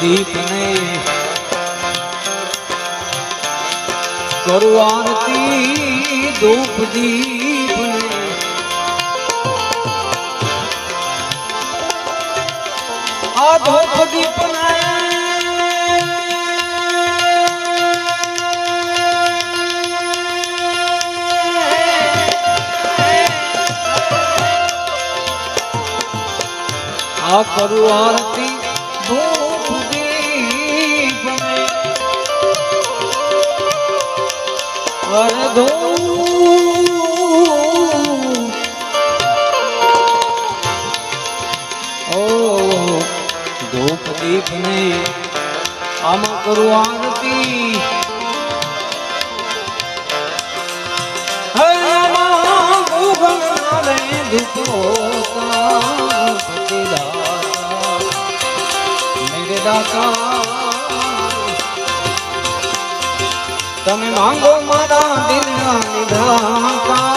દીપ ને કરું આરતી ધૂપ દીપ ને આ ધૂપ દીપ ને આ કરું આરતી ધૂપ દીપ ને ધૂપ દીપ ને આમાં કરું આરતી આમાં ભૂગલ નાલે ધૂપો મેરે દાતા તમે માંગો મારા દિલના નિધાતા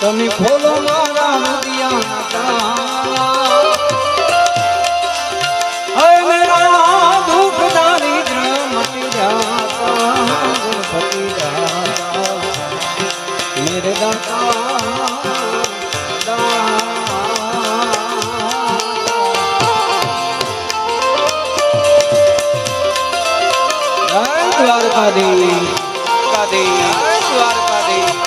તમે ખોલો મારા હૃદયના તાળા મેરા દુઃખ દારિદ્ર મટી જાતા ગણપતિ દાતા મેરે દાતા દ્વારકાધીશ દ્વારકાધીશ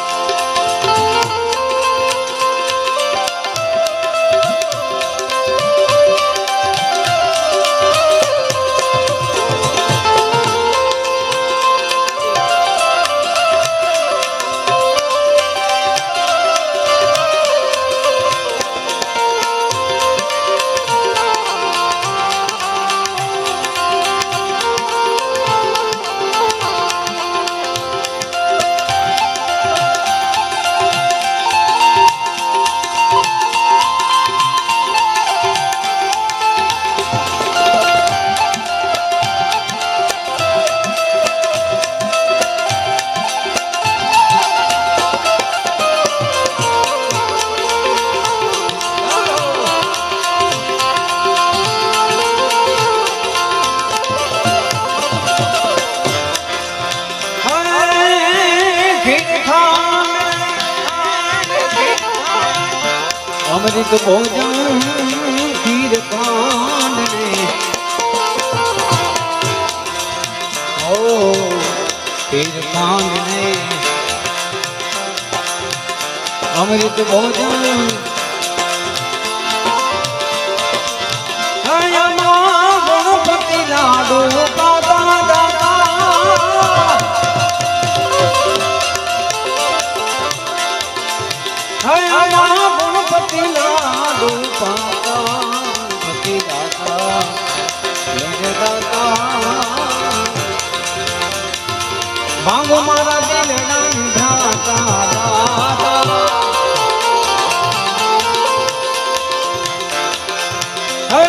અમૃત ભોજન ખીર ખાંડ ને ઓ ખીર ખાંડ ને અમૃત ભોજન ગણપતિ લાડુ પાતા દાતા ગણપતિ લાડુ પાતા ગણપતિ દાતા મેરે દાતા ભાંગો મારા દિલના નિધાતા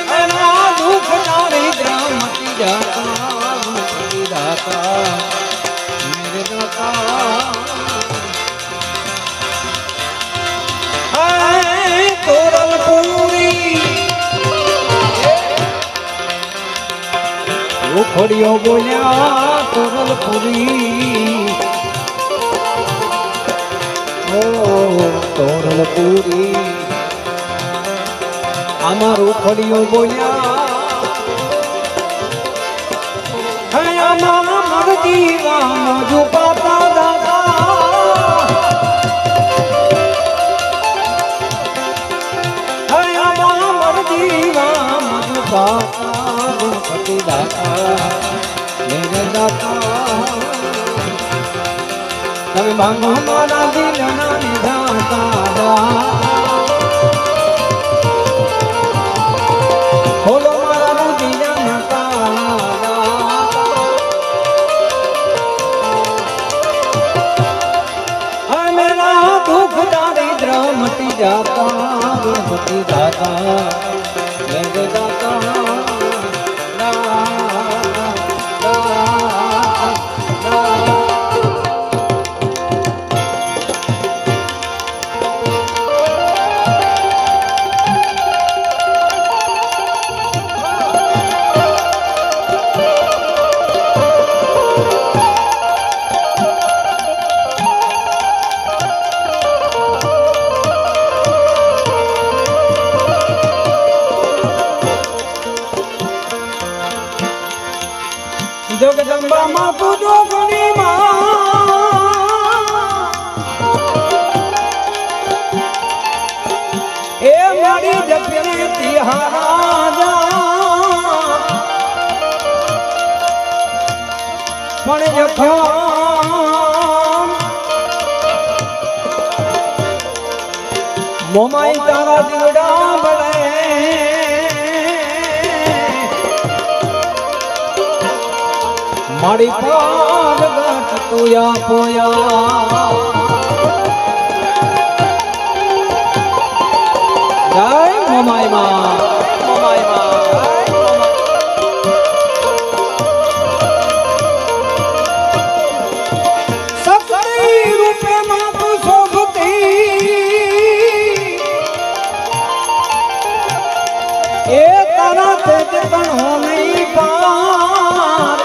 મેરા દુઃખ દારિદ્ર મટી જાતા ગણપતિ દાતા મેરે દાતા તોરલ પૂરી ઉખડિયો બોલ્યા તોરલ પૂરી ઓ તોરલ પૂરી આમાં ઉખડિયો બોલ્યા આમાં મરજી રામ જો પાતા દાદા ગણપતિ દાતા મેરે દાતા તમે માંગો મારા દિલના નિધાતા ખોલો મારા હૃદયના તાળા મેરા દુઃખ દારિદ્ર મટી જાતા ગણપતિ દાતા મેરે દાતા માં તું જોગણી એ મારી જપને તિહારા પણ જખમ મોમાઈ તારા દીવડા બળે મારી પાર ગાંઠ તુયા પોયા જય મોમાઈ માં મોમાઈ માં સકરી રૂપે માં તું શોભતી એ તારા તેજ તણ હો નહીં પાર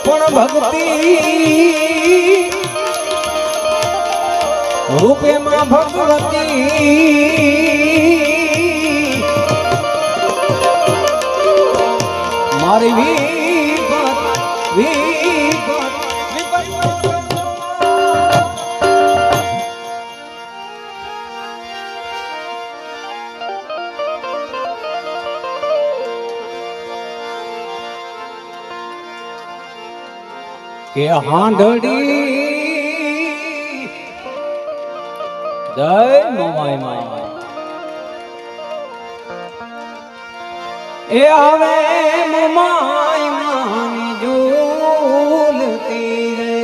પણ ભક્તિ રૂપે માં ભગવતી મારી વિપત કે હાંડડી જય મોમાઈ માઈ એ આવે મોમાઈ માની ઝૂલતી રે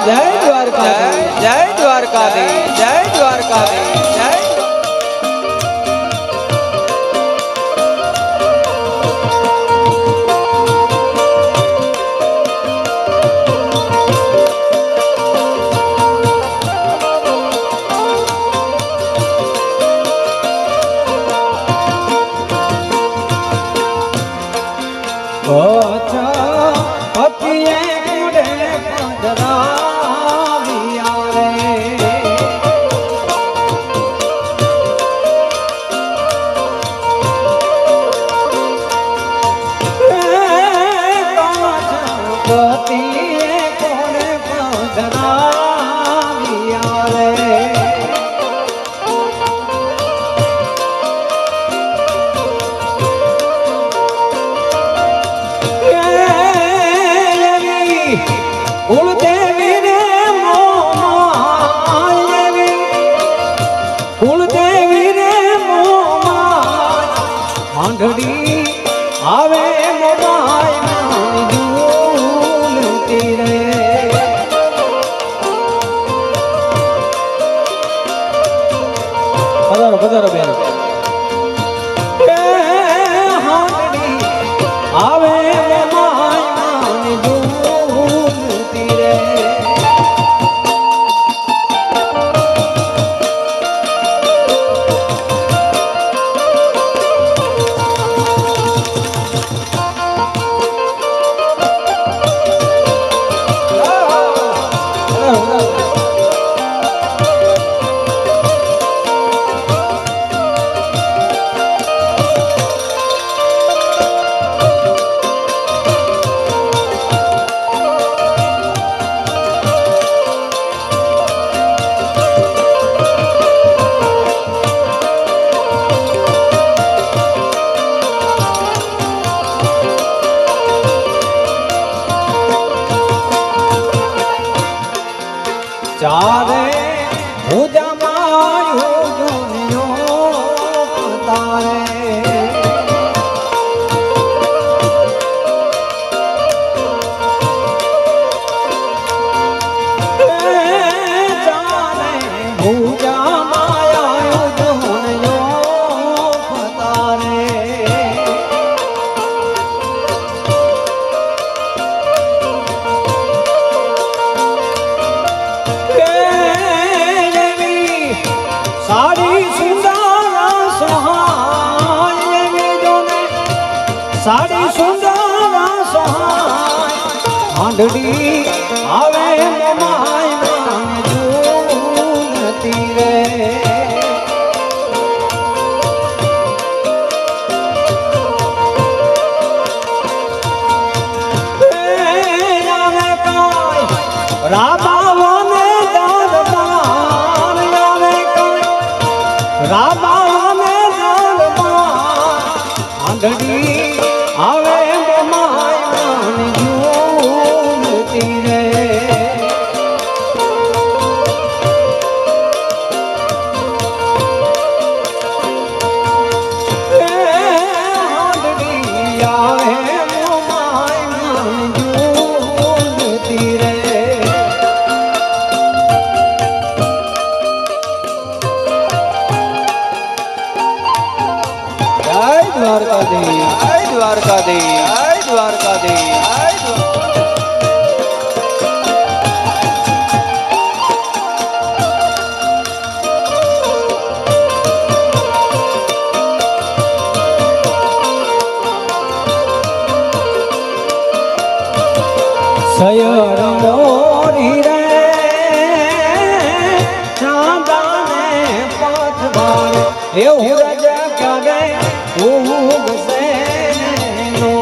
જય દ્વારકાધીશ જય દ્વારકાધીશ જય દ્વારકાધીશ જય આવે મોમાઈ ઝૂલતી રે પધારો બેન આવે મોમાઈ ઝૂલતી રે Oh, તારે પૂજામાં તારે સાડી સુંદર સહાય આંધળી આવે માય જૂનતી રે રામાવાને દરબાર આવે રામાવાને દરબાર આંધળી આવે માય જૂનતી રે આંધળી આવે માય જૂનતી રે દ્વારકાધીશ દ્વારકાધીશ દ્વારકાધીશ સયર મોરી રે ચાંદાને પાથવાર એવું રજા ક્યારે ઉગશે નો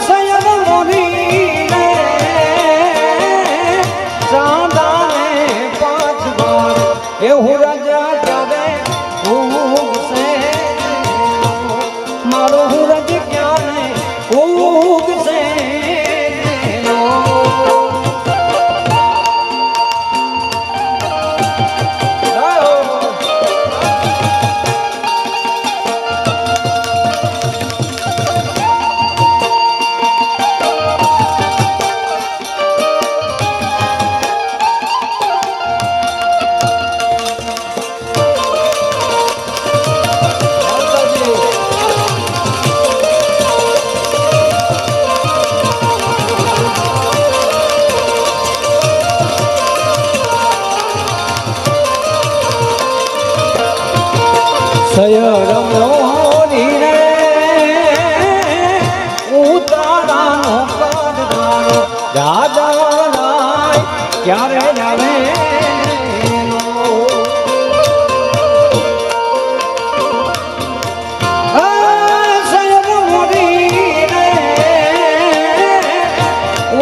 સયર મોરી રે ચાંદાને પાથવાર એવું રજા ક્યારે ઉગશે મારો હુરજ ક્યારે ઉગશે સયર મોરી રે ઉતારાનો પડદારો રાજા ક્યારે આવે સયર મોરી રે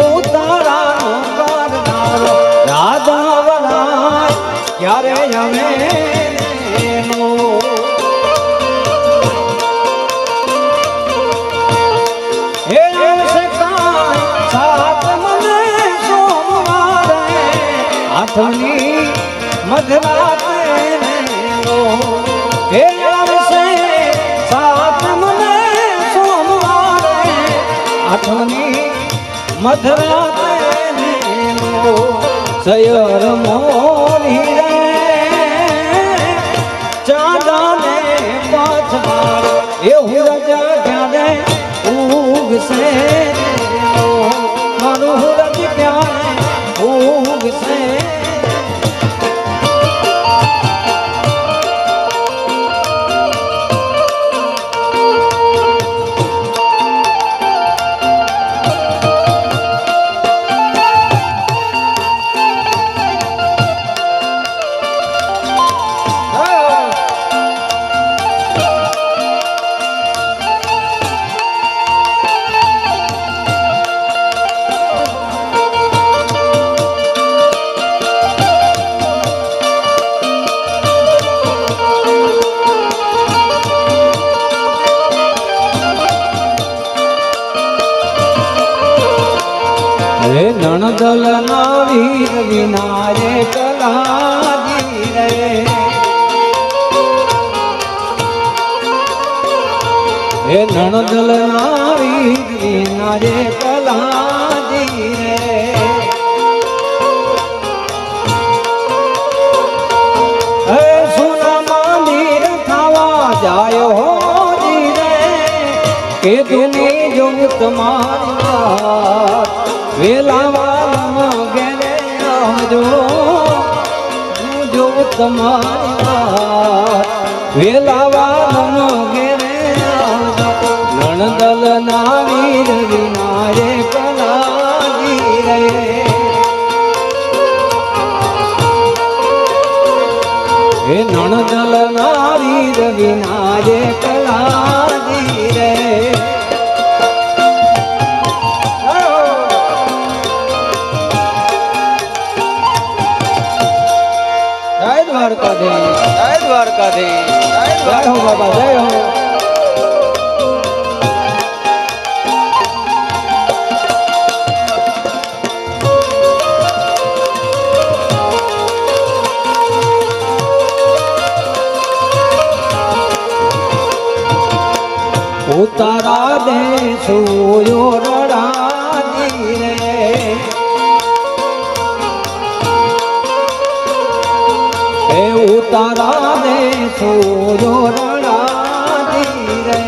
ઉતારાનો પડદારો રાજા ક્યારે આવે આઠમની મધરાતે હે આવશે સાતમને સોમવારે આઠમની મધરાતે સયર મોરી રે ચાંદાને પાથવાર એવું રજા ક્યારે ઉગશે મારું રજ ક્યારે ઉગશે અરે નણદલ ના વીર વિનારે કલાજી રે હે નણદલ ના વીર વિનારે કલાજી રે હે સુના મંદિર ખાવા જાય હો જી રે કે દુની જો તમારી વાત વેલાવાળા ઘેરે આવજો હું જો તમારી વાત વેલાવાળા ઘેરે આવજો નણદલ ના વીર વિનારે કલાજી રે હે નણદલ ના વીર વિનારે કલાજી રે દ્વારકાધીશ જય દ્વારકાધીશ જય હો બાબા જય હો ઉતારા દે સોયો રડાજી રે હે ઉતારા દે સોજો રડાજી રે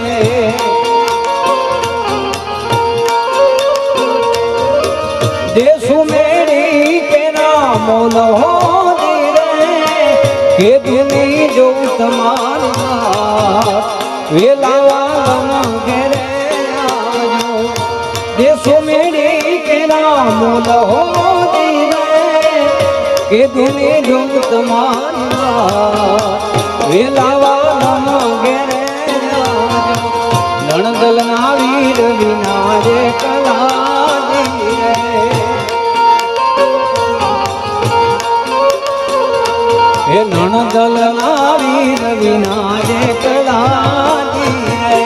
દેશુ મેરી કે નામ લો રે કે દુની જો તમારા વેલાવાળા ઘેરે આવજો દેશો મેરી કે નામ લો કે દુને જો તમારા વેલાવાળા ઘેરે આવજો નણદલ ના વીર વિનારે કલાજી રે હે નણદલ ના વીર વિનારે કલાજી રે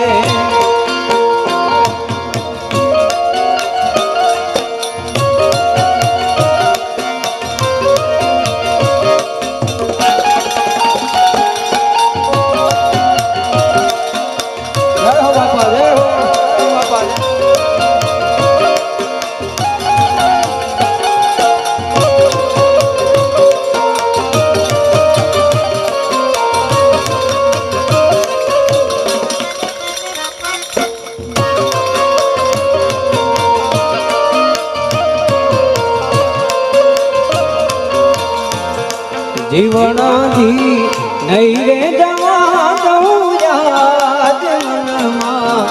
જીવણાથી નહીં રે જવા દઉં યાદ મનમાં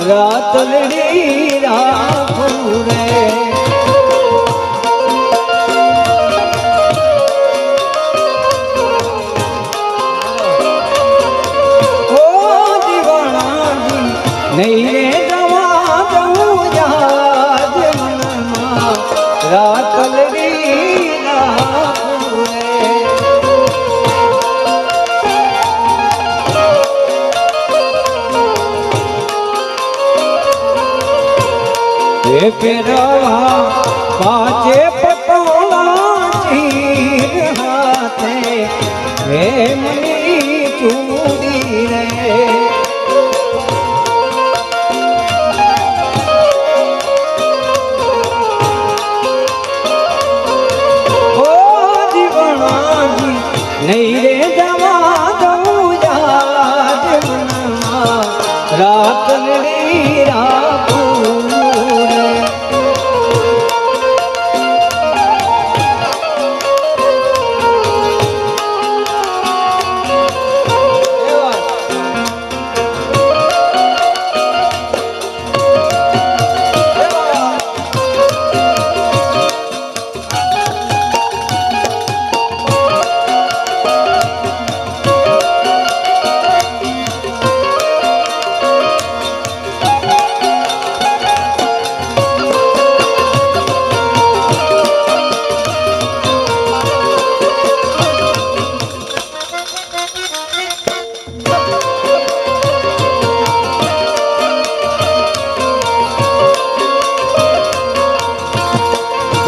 રાત લડી રાખું રે ઓ જીવણાથી નહીં રે જવા દઉં યાદ મનમાં રાત લડી રાખું રે ફેરવા પાછે પટોળા ચીર હાથે હે મની ચૂડી રે ઓ જીવણાજી નહીં રે જવા દઉં યાદ મનમાં રાત લડી રાખું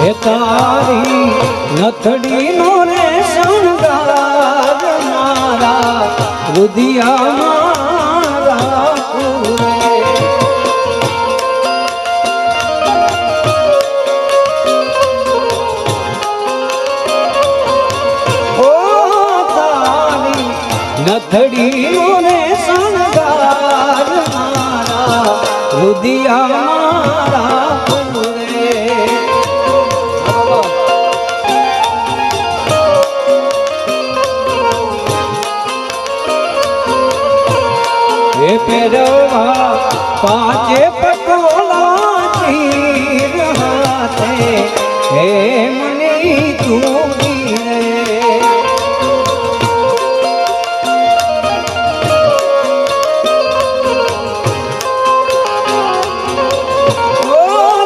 એ તારી નથડીનો રે શણગાર મારા રુધિયામાં રાખું રે. ઓ તારી નથડીનો રે શણગાર મારા રુધિયામાં રાખું રે. એ પહેરવા પાંચે પટોલા ચીર હાથે હે મની ચૂડી રે. ઓ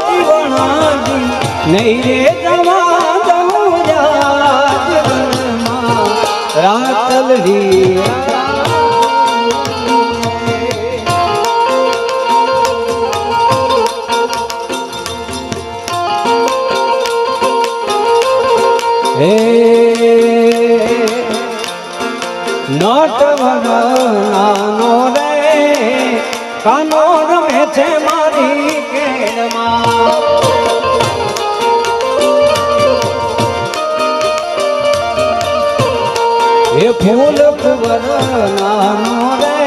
જીવણાજી નહીં રે જવા દઉં જાગરમાં રાતલડી નટવર નાનો રે કાનો રમે છે મારી કેળમાં. એ ફૂલ કુંવર નાનો રે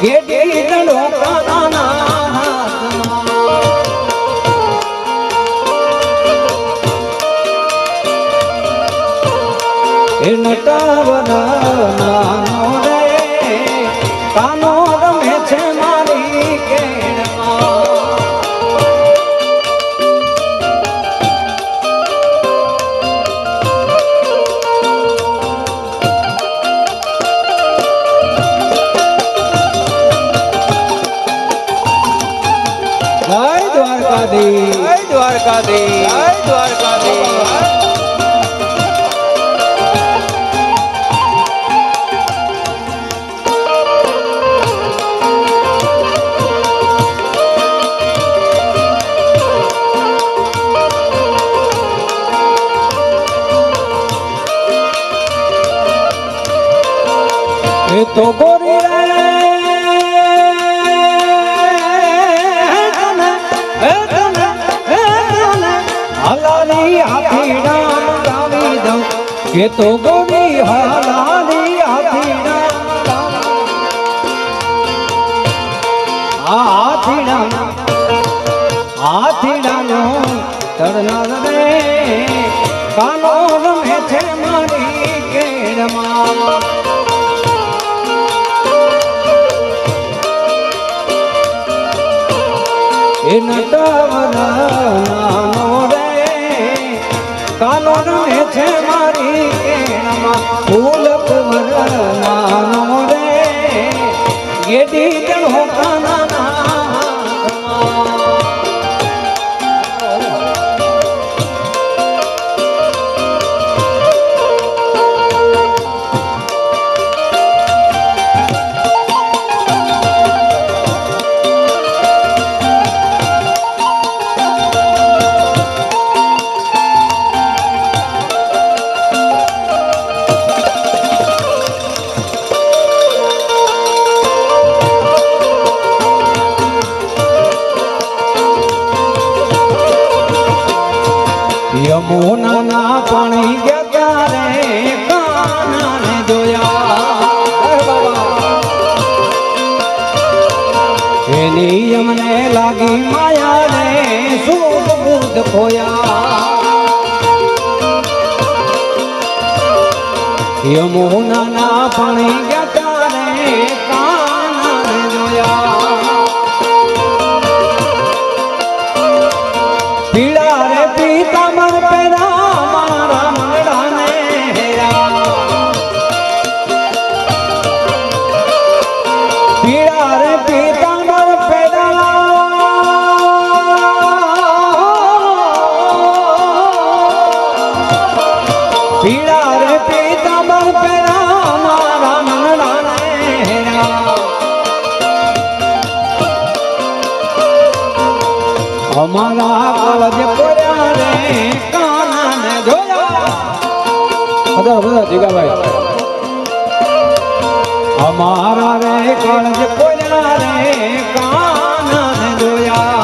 ગેડી દડો કાનાના હાથમાં. એ નટવર નાનો રે કાનો રમે છે મારી કેળમાં. જય દ્વારકાધીશ, જય દ્વારકાધીશ, જય દ્વારકાધીશ. એ તો ગોરી રે હલાલી હાથી રામ ગાવી દઉં. એ તો ગોરી હલાલી હાથી રામ હાથીડાનો તરનાર રે કાનો રમે છે મારી કેળમાં. એ નટવર નાનો રે કાનો રમે છે મારી કેળમાં. ફૂલ કુંવર નાનો રે ગેડી દડો કાનાના હાથમાં. યમુનાના પાણી ગયા ત્યારે કાનાને જોયા. એની યમને લાગી માયા ને સુખ બુદ્ધ ખોયા. યમુનાના પાણી ગયા ત્યારે કાનાને જોયા. પીળા રે પીતાંબર પહેરા મારા મંગળાને હેરા. પીળા રે પીતાંબર પહેરા પીળા રે પીતાંબર પહેરા મારા મંગળાને હેરા. અમારા કાળજ કોર્યા રે કાનાને જોયા. બધા જીગાભાઈ અમારા રે કાળજ કોર્યા રે કાનાને જોયા.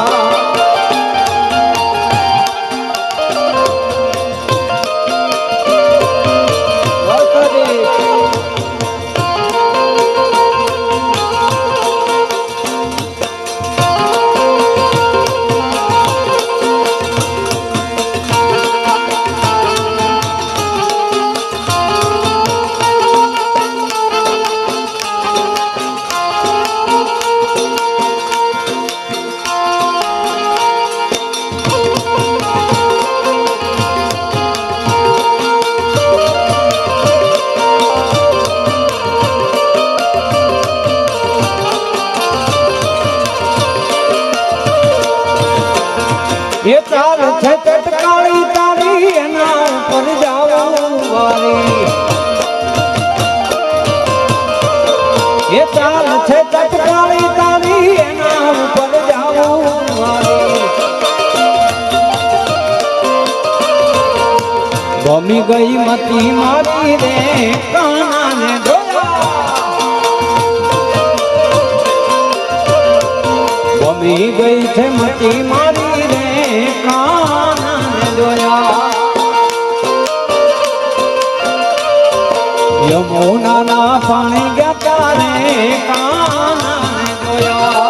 એ ચાલ છે ચટકાળી તારી એના ઉપર જાવું વારી. એ ચાલ છે ચટકાળી તારી એના ઉપર જાવું વારી. ગમી ગઈ મતી મારી રે કાનાને જોયા. ગમી ગઈ છે મતી મારી રે કાનાને જોયા. યમુનાના પાણી ગયા રે કાનાને જોયા.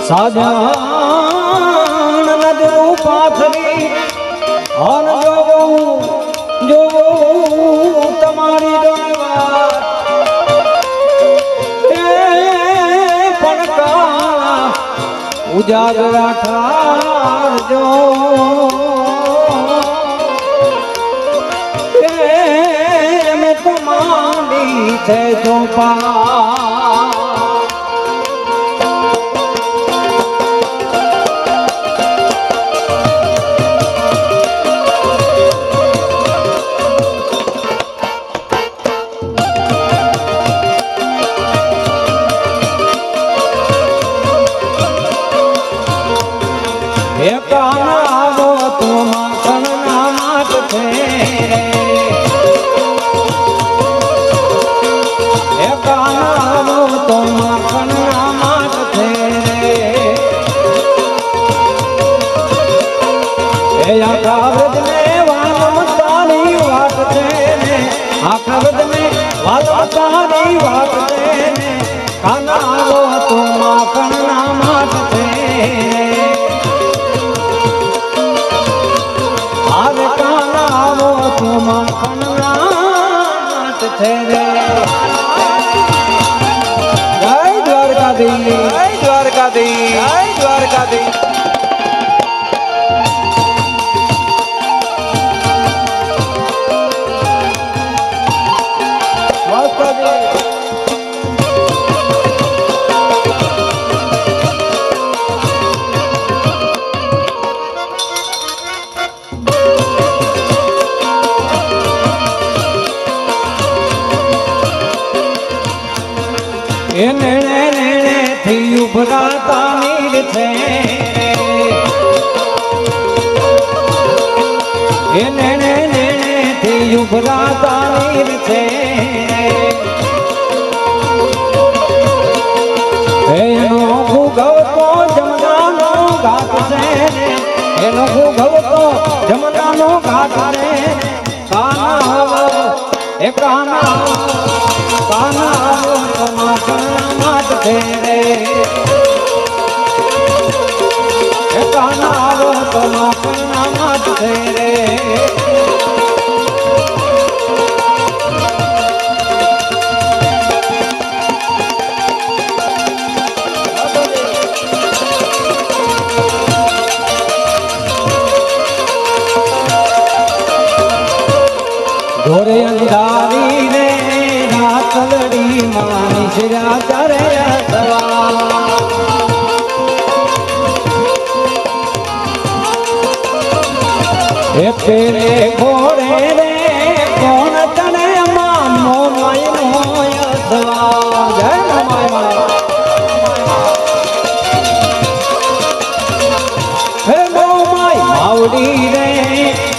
સાજણ નજરું પાથરી અન જોવું તમારી ડોલવા. પડકા ઉજાગરા ઠારજો. મેં તો માંડી છે ચોપા. તારી વાત છે કાનાવો તો માખણના માટ છે. આરે કાનાવો તો માખણના માટ છે રે. જય દ્વારકાધીશ, જય દ્વારકાધીશ, જય દ્વારકાધીશ. એ નેણે નેણે થી ઉભરાતા નીર છે. એ નેણે નેણે થી ઉભરાતા નીર છે. એનો ભૂગવતો જમનાનો ઘાટ છે. એનો ભૂગવતો જમનાનો ઘાટ છે. કાના એ કાના કાના માટ છે રે. એ કાના તો માટ છે રે. ઘોરે અંધારી રે રાતલડી માં નિશરા ચારે સવા એ પેલે ઘોડે રે કોણ તને મામો માય મોય સવા જય માય હે મો માય માવડી રે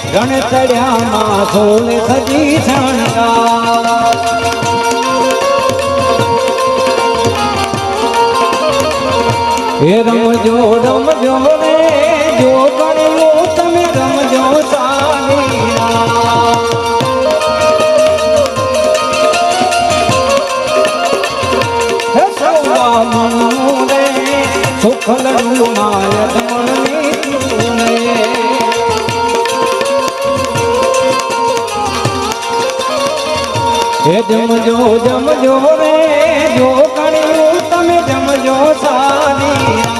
ગણ ચડ્યા માં સોલ સજી શણગાર હે રમજો રમજો રે જો ગણ્યું તમે રમજો સાલીરા હે સવા મણું રે સુખલડું માય ધમણી તુને હે જમજો જમજો રે જો ગણ્યું તમે જમજો સાલીરા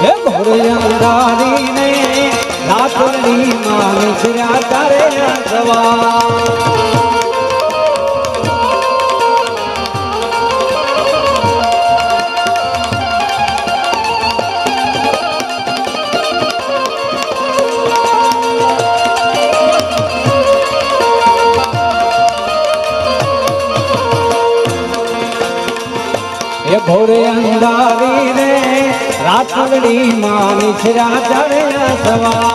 હે ઘોરે અંધારી ને રાતડી માં નિશરા તારે સવા ઘોરે અંધારી રે રાતડી માં નિશરા ચારે સવા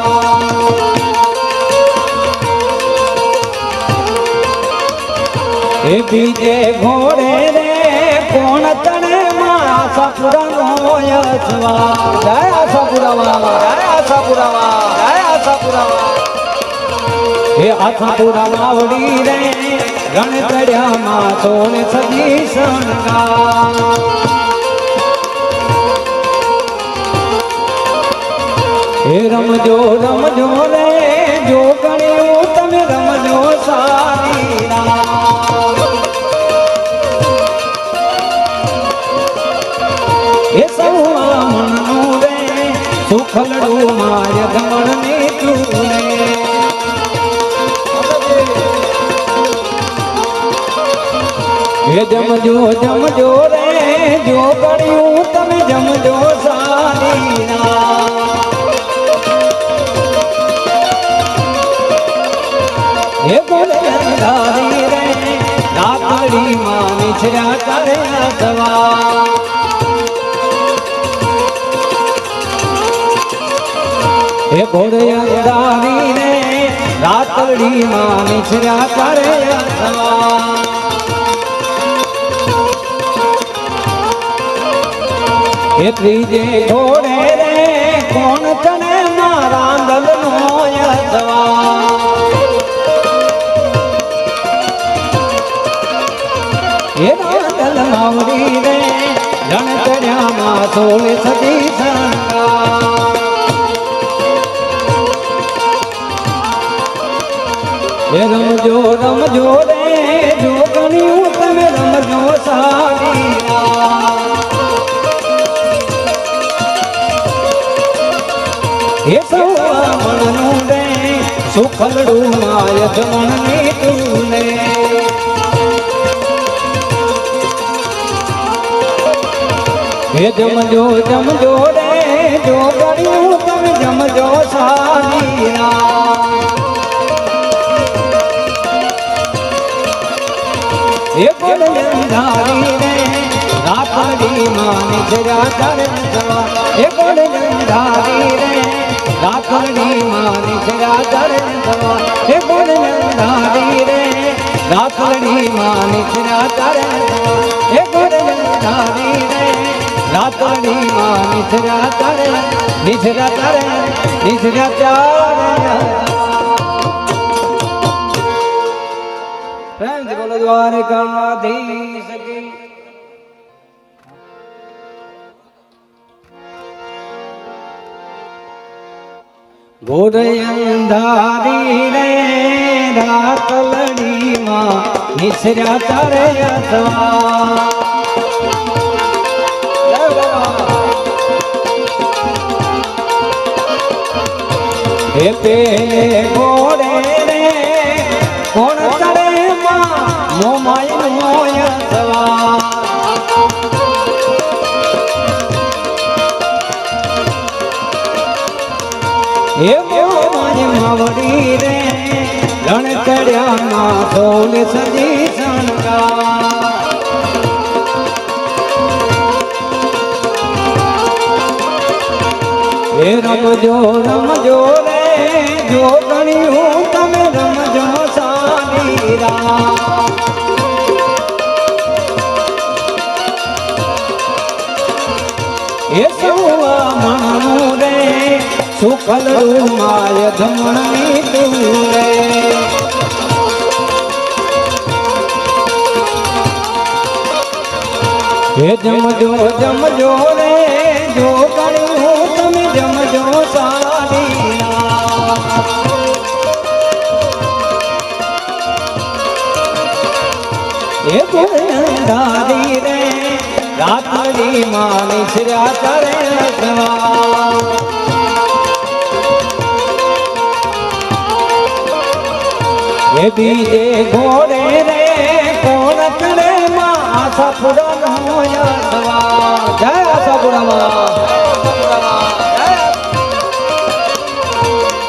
એ બીજે ઘોડે રે કોણ તને માં આશાપુરા નો યસવા જય આશાપુરાવા જય આશાપુરાવા જય આશાપુરાવા હે આશાપુરા માવડી રે રણ ચડ્યા માં સોળ સજી શણગાર હે રમજો રમજો રે જો ગણ્યું તમે રમજો સાલીરા હે સવા મણનું રે સુખલડું માય ધમણની તુને હે જમજો જમજો રે જો ગણ્યું તમે જમજો સાલીરા હે ઘોરે અંધારી રે રાતડી માં નિશરા ચારે સવા હે ઘોરે અંધારી રે રાતડી માં નિશરા ચારે સવા હે ત્રીજે ઘોડે રે કોણ તને મારા દલ નો યસવા હે રાતલ માવડી રે રણ ચડ્યા માં સોળ સજી શણગાર હે રમજો રમજો રે જો ગણ્યું તમે રમજો સાલીરા હે સવા મણનું રે સુખલડું માય ધમણની તુને હે જમજો જમજો રે જો ગણ્યું તમે જમજો સાલીરા હે ઘોરે અંધારી રે રાતડી માં નિશરા ચારે સવા હે ઘોરે અંધારી રે રાતડી માં નિશરા ચારે સવા હે ઘોરે અંધારી રે રાતડી માં નિશરા ચારે સવા હે ઘોરે અંધારી રે રાતડી માં નિશરા ચારે પ્રેમ થી બોલો દ્વારકાધીશ કી ઘોરે અંધારી રે રાતલડી માં નિશરા ચારે સવા એ પેલે ઘોડે રે કોણ ચડે માં મોમાય મોય સવાર એ મોમાય માવડી રે રણ ચડ્યા માં સોલ સજી શણગાર એ રમજો રમજો રે જો ગણ્યું તમે રમજો સારી રાત એ સૌવા મણનું રે સુખલ રૂમાય ધમણની તું રે હે જમજો જમજો રે જો ગણ્યું તમે જમજો સારી રાત એ ગોંધારી રે રાતડી માની શ્ર્યા કરે સવાર એ બીજે ઘોડે રે કોણ ચડે માં આશાપુરા મોયા સવાર જય આશાપુરામાં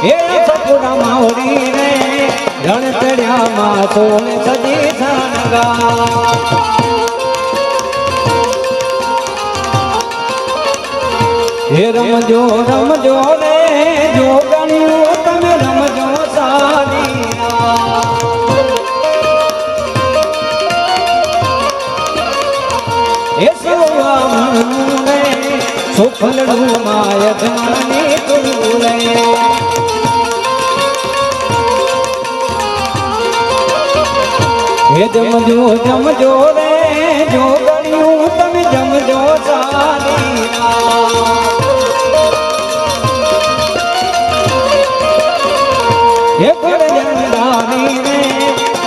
એ આશાપુરા માવડી રે રણ ચડ્યા માં સોળ સજી શણગાર હે રમજો રમજો રે જો ગણ્યું તમે રમજો સારી એ સૌવા મણનું રે સુફલડું માય ધમણી તું રે હે જમજો જમજો રે જો ગણ્યું તમે જમજો સારી હે ગોરજંદારી રે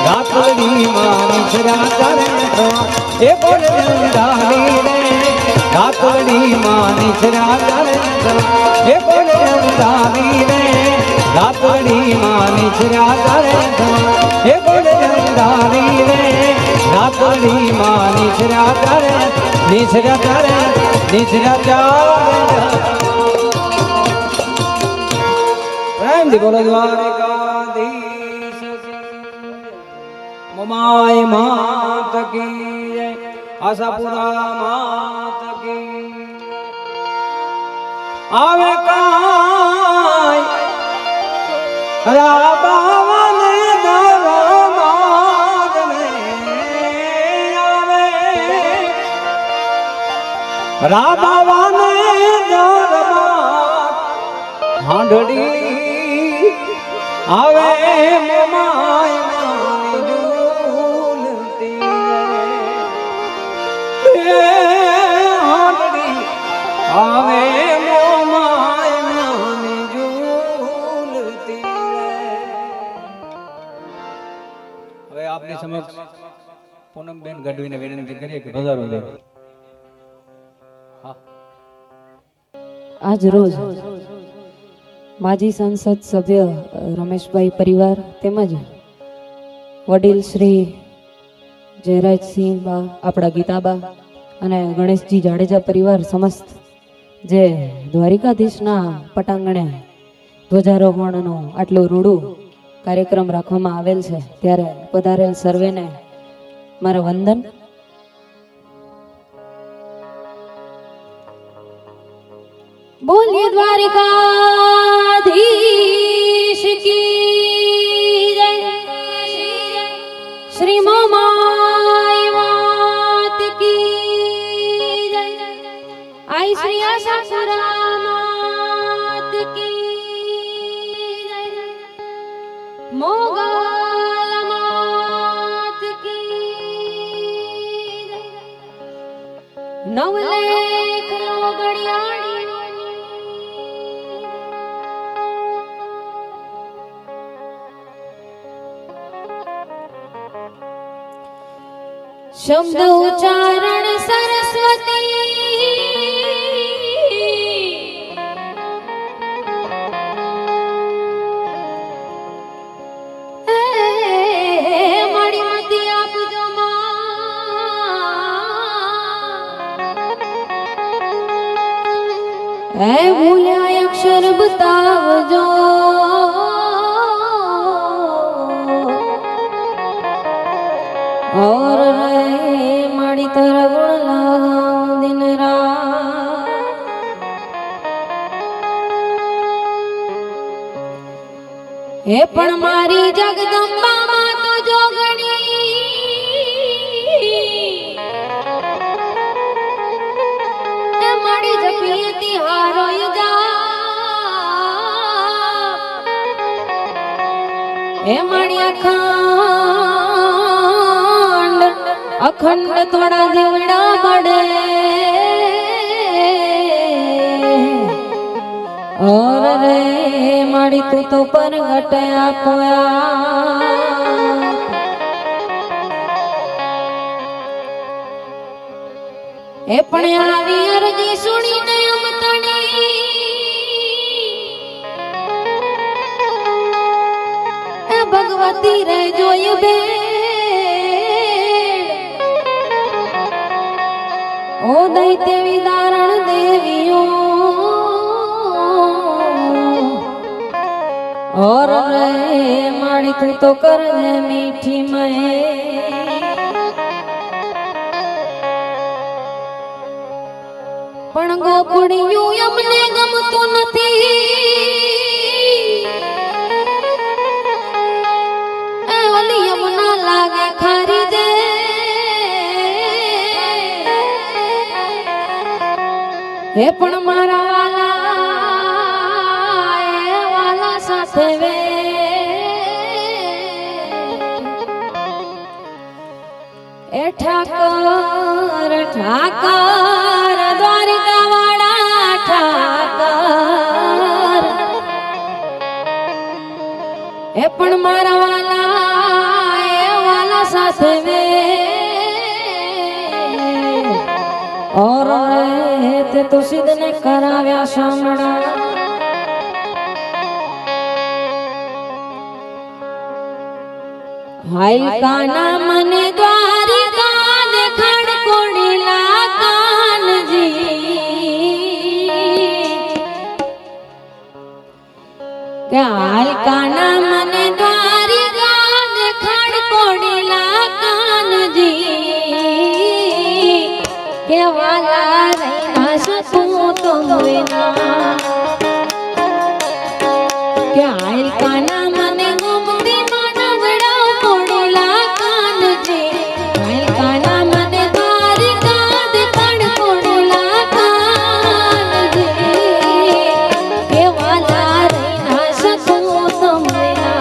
રાતડી માની શ્ર્યા કરે એ ગોરજંદારી રે રાતડી માની શ્ર્યા કરે એ ગોરજંદારી રે રાતડી માની શ્ર્યા કરે એ ગોરજંદારી રે રાતડી માની શ્ર્યા કરે નિશ્ર્યા કરે નિશ્ર્યા ચારે પ્રેમ થી બોલો દ્વારિકાધીશ મોમાય માત કી જય આશાપુરા માત કી આવે કાય રાબાવને દરમાદને આવે રાબાવને દરમાદ હાંડડી આવે મોમાય માની ઝૂલતી રે હાંડડી આવે મોમાય માની ઝૂલતી રે હવે આપની સમક્ષ પૂનમબેન ગઢવીને વિનંતી કરીએ કે પધારો દે આજ રોજ માજી સંસદ સભ્ય રમેશભાઈ પરિવાર તેમજ વડીલ શ્રી જયરાજસિંહ બા આપણા ગીતાબા અને ગણેશજી જાડેજા પરિવાર સમસ્ત જે દ્વારિકાધીશના પટાંગણે ધ્વજારોહણનું આટલું રૂડું કાર્યક્રમ રાખવામાં આવેલ છે ત્યારે પધારેલ સર્વેને મારા વંદન. બોલીએ દ્વારિકાધીશ કી જય શ્રી મોમાય માત કી જય આઈ શ્રી આશાપુરા માત કી જય મોગલ માત કી જય નવલેખ લોગડિયાણી शब्द उच्चारण सरस्वती હે ભૂલ્યા અક્ષર બતાવજો और रे माड़ी तरह गुण लगाऊं दिन रात हे पण मारी जगदंबा मां तो जोगणी हे माड़ी जपियती हारो युजा हे माड़ी अखंड थोड़ा देवड़ा बड़े और रे माड़ी तू तो पर घटया पोया ए पण आवी अरजी सुनी ने अमतणी ए भगवती रे जोय बे ओ दैत्य विदारण देवियों और रे माड़ी तू तो कर दे मीठी मैं पण गोकुड़ियों यमने गमतो नथी ए ओली यमुना लागे खारी दे हे पण मारा वाला ए वाला साथे वे ए ठाकर ठाकर द्वारका वाला ठाकर हे पण मारा वाला ए वाला साथे वे और ते तो सिद्ध ने कराव्या शामड़ा हाय काना मने द्वारिका देखाड़ कोड़ीला कान जी के हाय काना मने द्वारिका देखाड़ कोड़ीला कान जी के वाला रहना सकूं तुम बिना क्या आयल काना मने घूमती माना बड़ा कोड़ीला कान जी आयल काना मने द्वारिका देखाड़ कोड़ीला कान जी के वाला रहना सकूं तुम बिना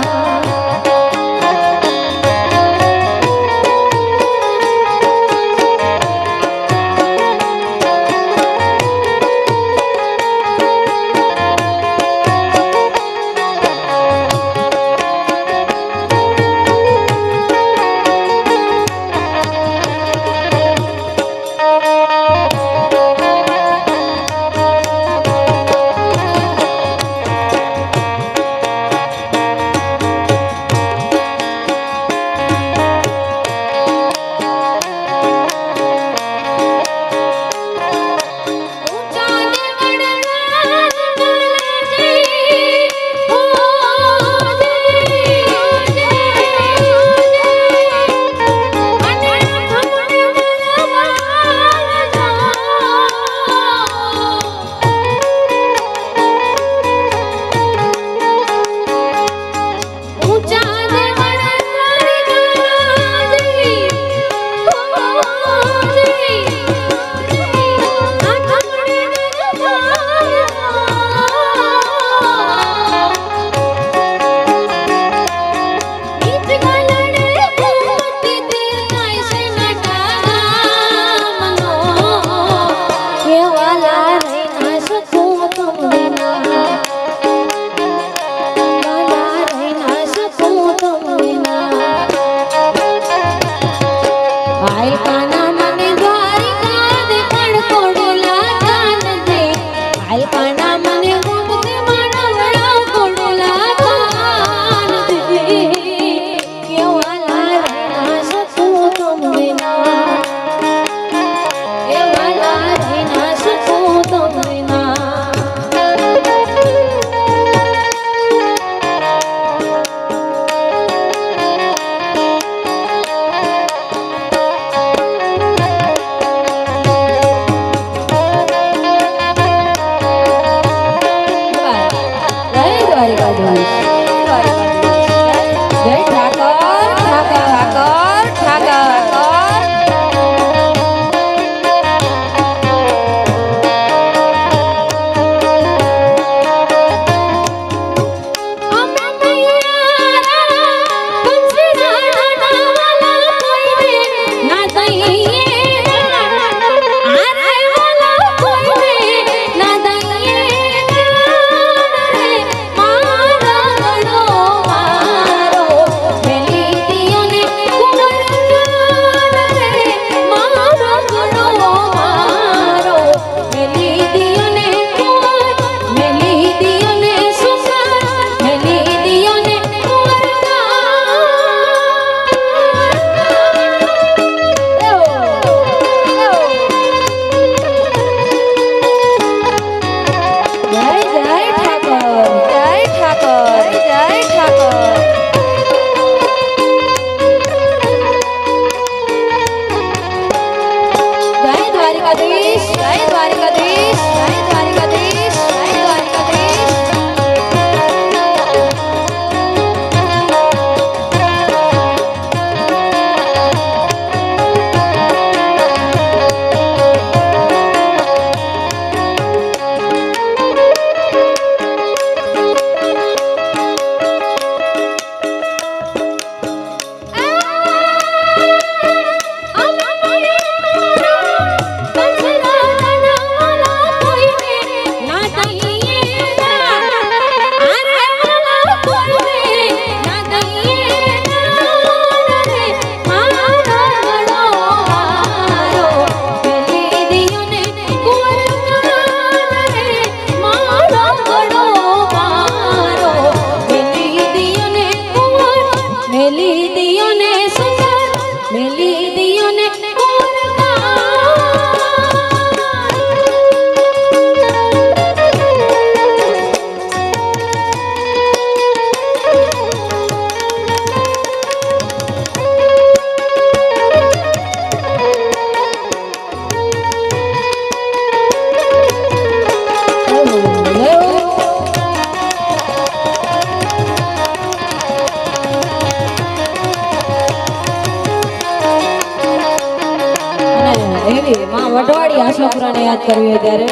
વઢવાડી આશાપુરાને યાદ કરવી હોય ત્યારે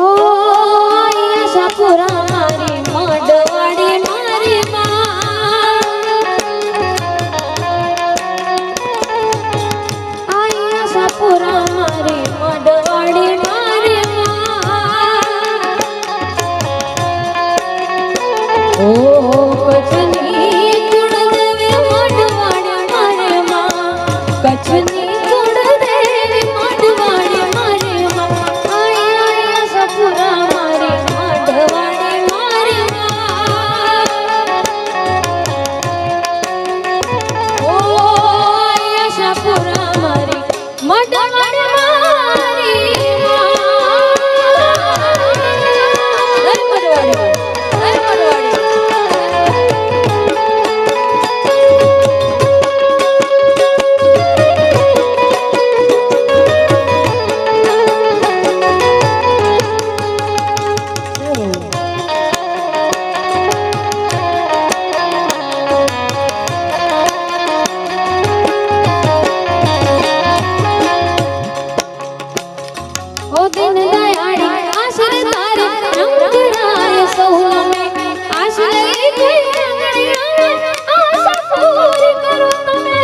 ઓ આશાપુરા મારી વઢવાડી મારી આશાપુરા મારી વઢવાડી મારી ઓ કચ્છની કુળદેવી વઢવાડી મારી કચ્છની કુળદેવી વઢવાડી મારી આશાપુરા મારી વઢવાડી મારી ઓ આશાપુરા મારી વઢવાડી મારી ओ दिन दयाड़ी आश्रय तारे रंग राय सोहला में आश्रय कोई आशा पूरी करो तमे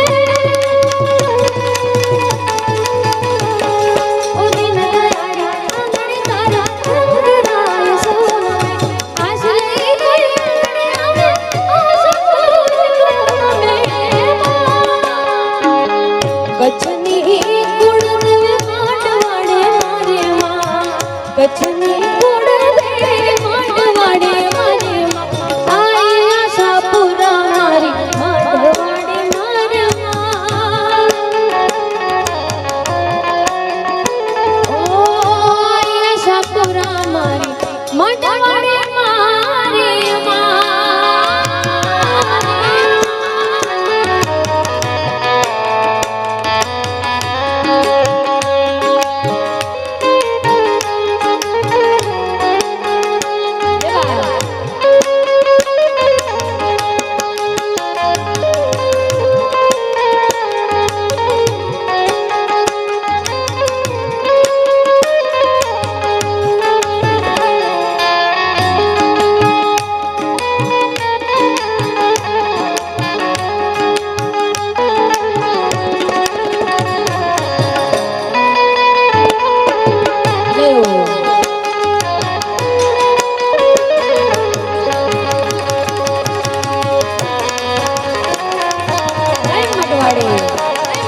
ओ दिन दयाड़ी आंगणी तारा रंग राय सोहला में आश्रय कोई आशा पूरी करो तमे कच्छनी कुळदेवी वढवाडी कच्छनी कुळदेवी वढवाडी मारी आई आशापुरा मारी वढवाडी मारी ओ आई आशापुरा मारी वढवाडी मारी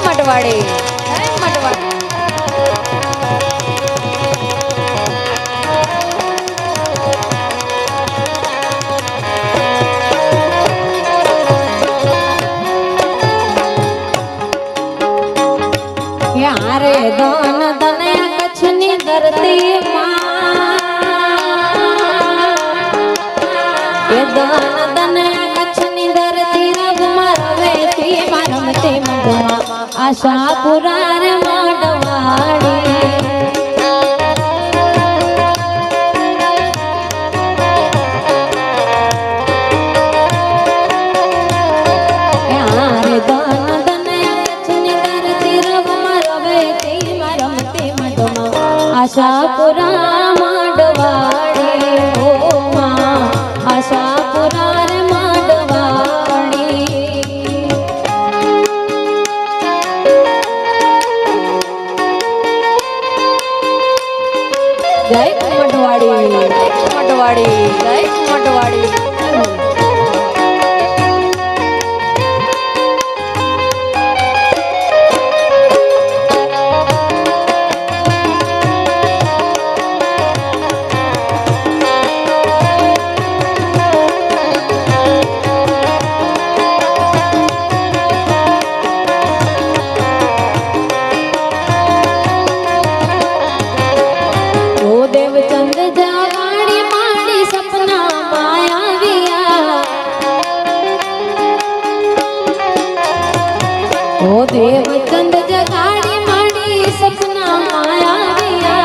मटवाड़ी मटवाड़ी यारे दान दनया कच्छनी धरती ये दान दनया कच्छनी धरती रब मरवे थी मरमते मधुमा आशापुरा रे वढवाड़ी यारे दान दनया कच्छनी धरती रब मरवे थी मरमते मधुमा आशापुरा वढवाड़ी ओ मां आशापुरा रे वढवाड़ी जय मटवाड़ी मटवाड़ी जय मटवाड़ी देवचंद जगाड़ी माड़ी सपना माया विया ओ देवचंद जगाड़ी माड़ी सपना माया विया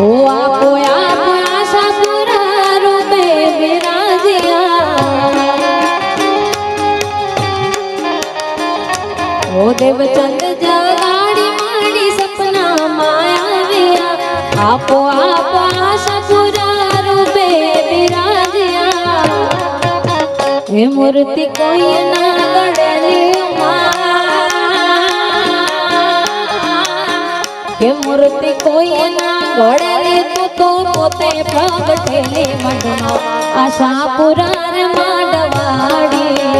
ओ आपो आशापुरा रूपे विराजिया દેવચંદ જગાડી માડી સપના માયા આપો આપો આશા પૂરા રૂપે બિરાજ્યા હે મૂર્તિ કોઈ ના ગળેલી હે મૂર્તિ કોઈ ના ગળેલી તો પોતે પ્રગટેલી મંડમાં આશા પુરાર માંડવાડી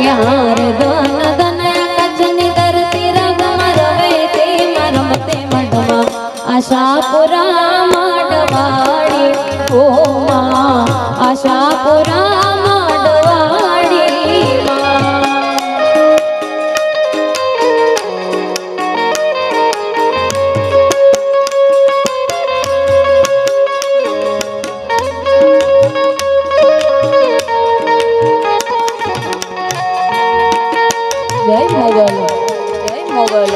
યાર ધન ધન કચની ધરતી રગમાં રવે તે રમતે મંડમાં આશાપુરા માંડવાડી ઓ માં આશાપુરા માંડવાડી માં જય મોગલ જય મોગલ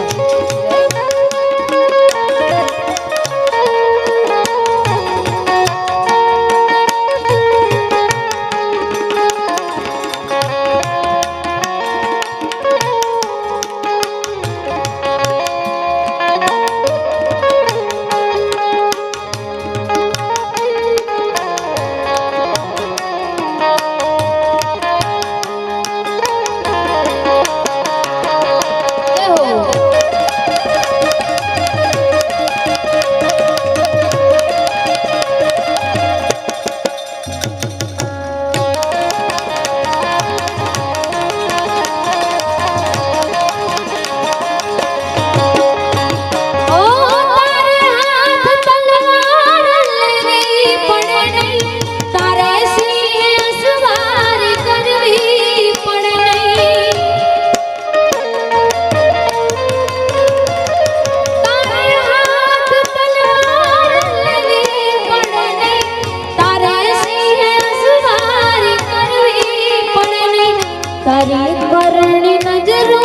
તારી કરણી નજરો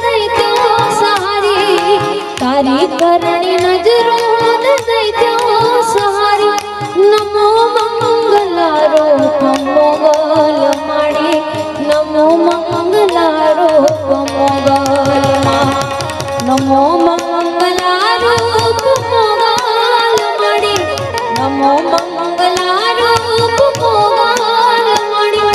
દૈત્યો સહારી તારી કરણી નજરો દૈત્યો સહારી નમો મંગલારૂપ મોગલ માડી નમો મંગલારૂપ મોગલ માં નમો મંગલારૂપ મોગલ માડી નમો મંગલારૂપ મોગલ માડી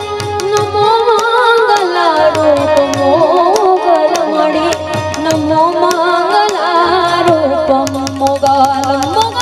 નમો મંગલારૂપ મોગલ મણી નમો મંગલારૂપ મોગલ મોગલ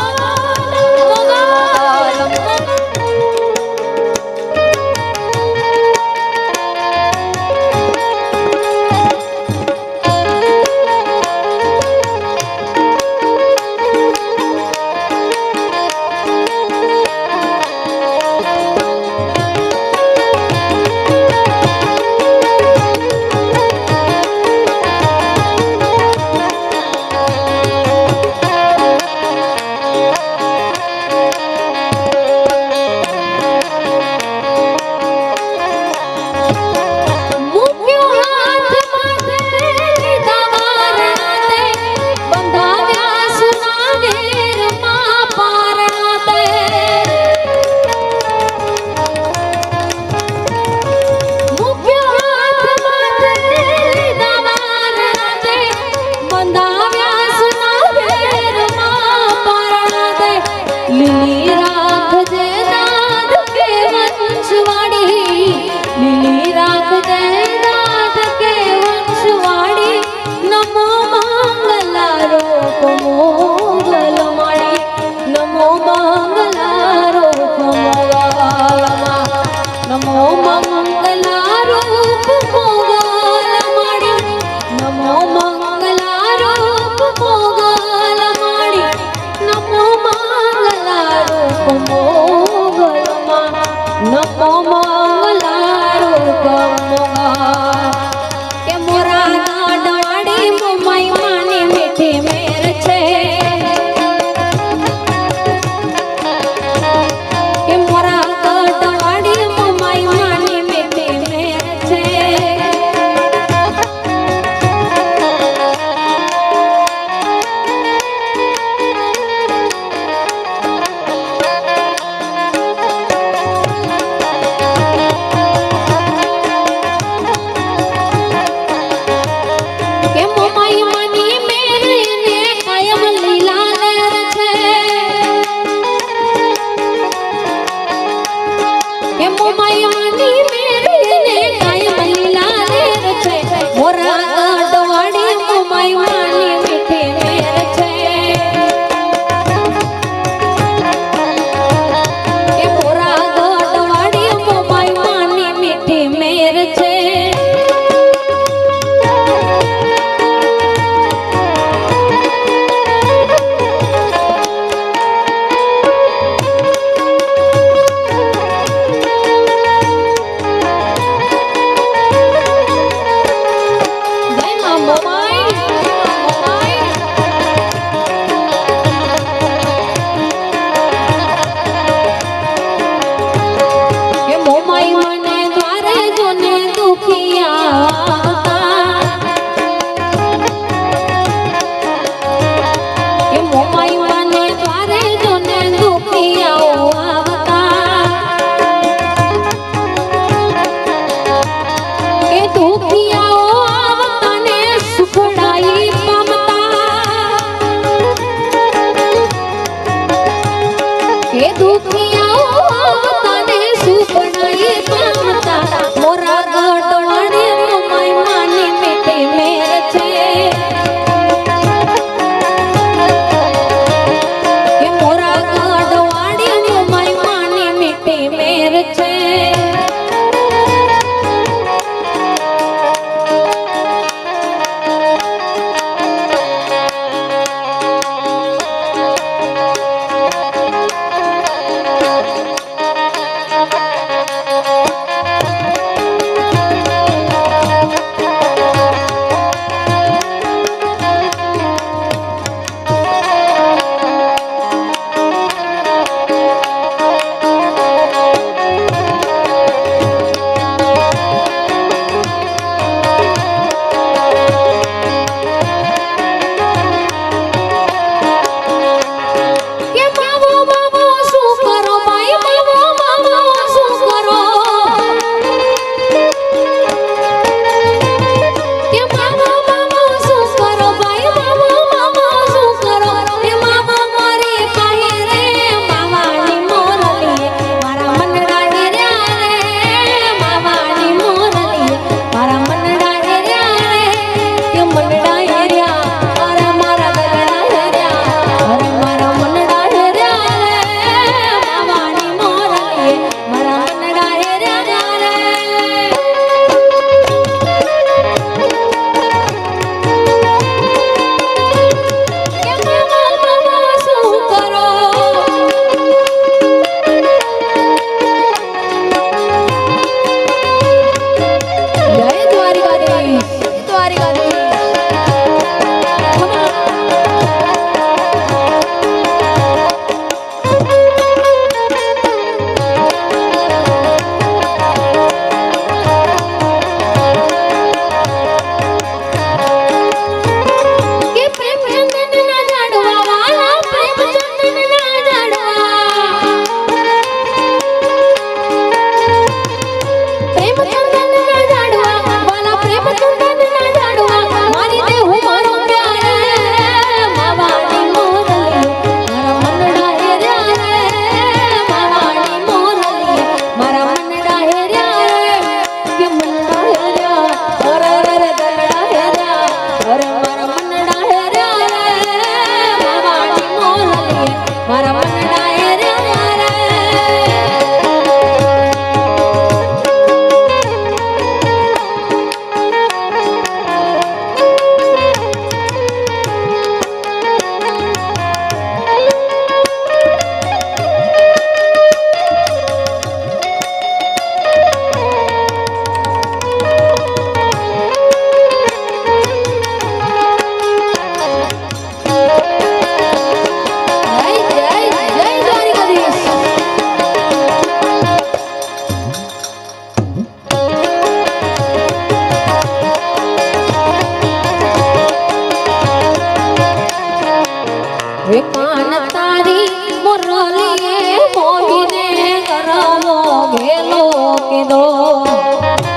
કીધો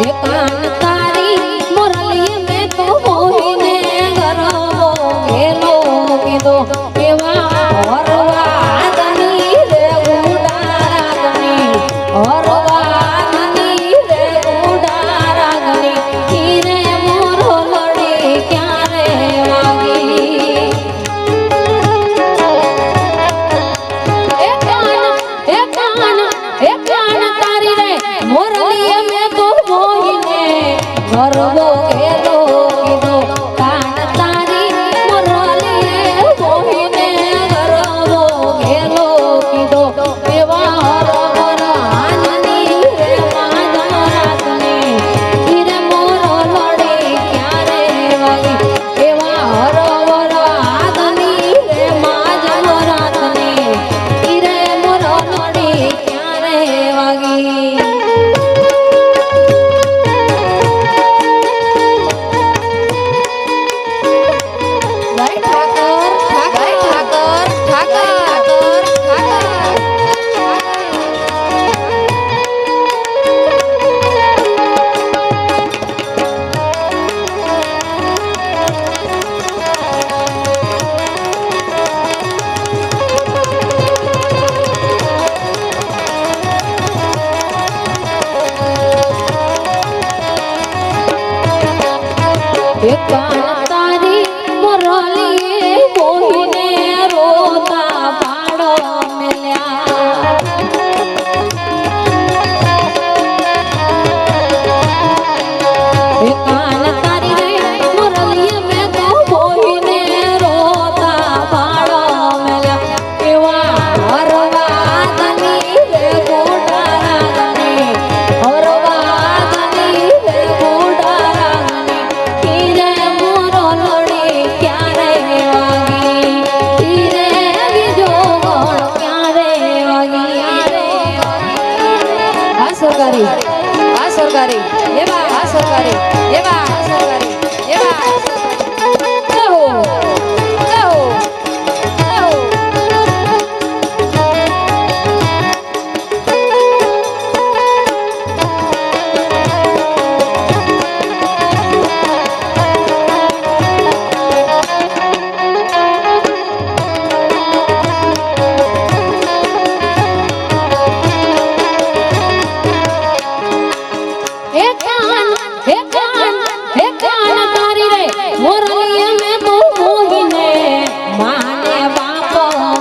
એ કાન તારી મુરલી મેં તો મોહીને ગરબો ઘેલો કીધો એવા હરવાદની રે ઉડારાગની હરવાદની રે ઉડારાગની હીરે મોરો લડી ક્યારે વાગી એ કાન તારી રે મોરલી મેં તો મોહીને ગરબો ઘેલો કીધો કાન તારી મોરલી મોહીને ગરબો ઘેલો કીધો એવા હરવર આનની રે માધરાતની હીરે મોરો લડી ક્યારે વાગી એવા હરવર આનની રે માધરાતની હીરે મોરો લડી ક્યારે વાગી એ કાન તારી મોરલીએ મોહીને રોતા પાડો મેલ્યા એ કાન તારી રે મોરલીએ મેં તો મોહીને રોતા પાડો મેલ્યા એવા હરવાદની રે ગોડારાગની હરવાદની રે ગોડારાગની હીરે મોરો લડી ક્યારે વાગી હીરે બીજો ગણ ક્યારે વાગી આ સરકારી એવા આ સરકારી એવા આ સરકારી એવા કહો કહો કહો હે કાન તારી રે મોરલી મેં તો મોહીને માને બાપ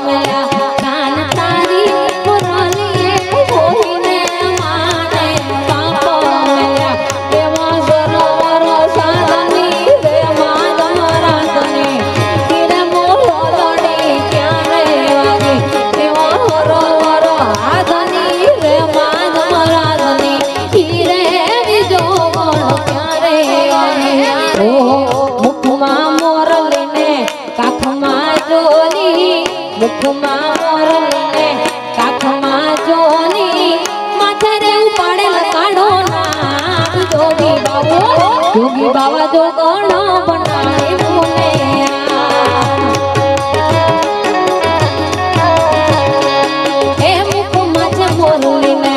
મેલ્યા કાન તારી મોરલી મોહીને માને બાપ મેલ્યા એવા સરોવર સાધની રે માધરાતની હીરે મોરો લડી ક્યારે વાગી એવા સરોવર આધની રે માધરાતની હીરે બીજો મુખમાં મોરલીને કાખમાં જોની મુખમાં મોરલીને કાખમાં જોની માથે રે ઉપાડેલ કાઢો નામ જોગી બાવા જો ગણો બનાવી મુને એ મુખમાં છે મોરલીને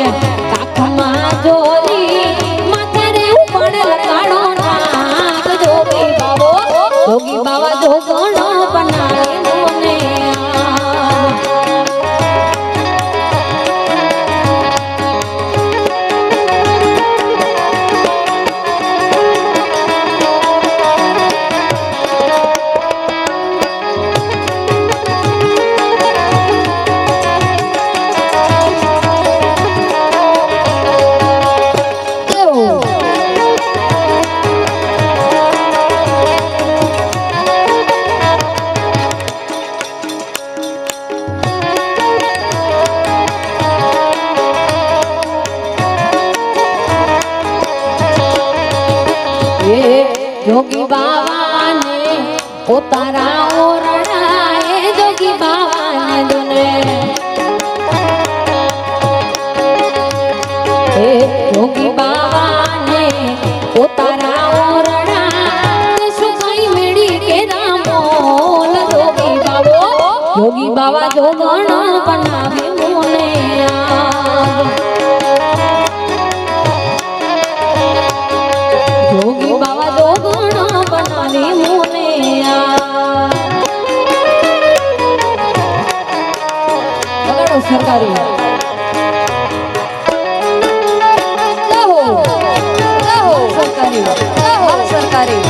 કાખમાં જોની માથે રે ઉપાડેલ કાઢો જોગી બાવા જો ગણો બનાવી મુને જોગી બાવાને પોતારા ઓરડાએ જોગી બાવાને દુને હે જોગી બાવાને પોતારા ઓરડા સુખાઈ મેળી કે રામોલ જોગી બાવા સરકારી સરકારી સરકારી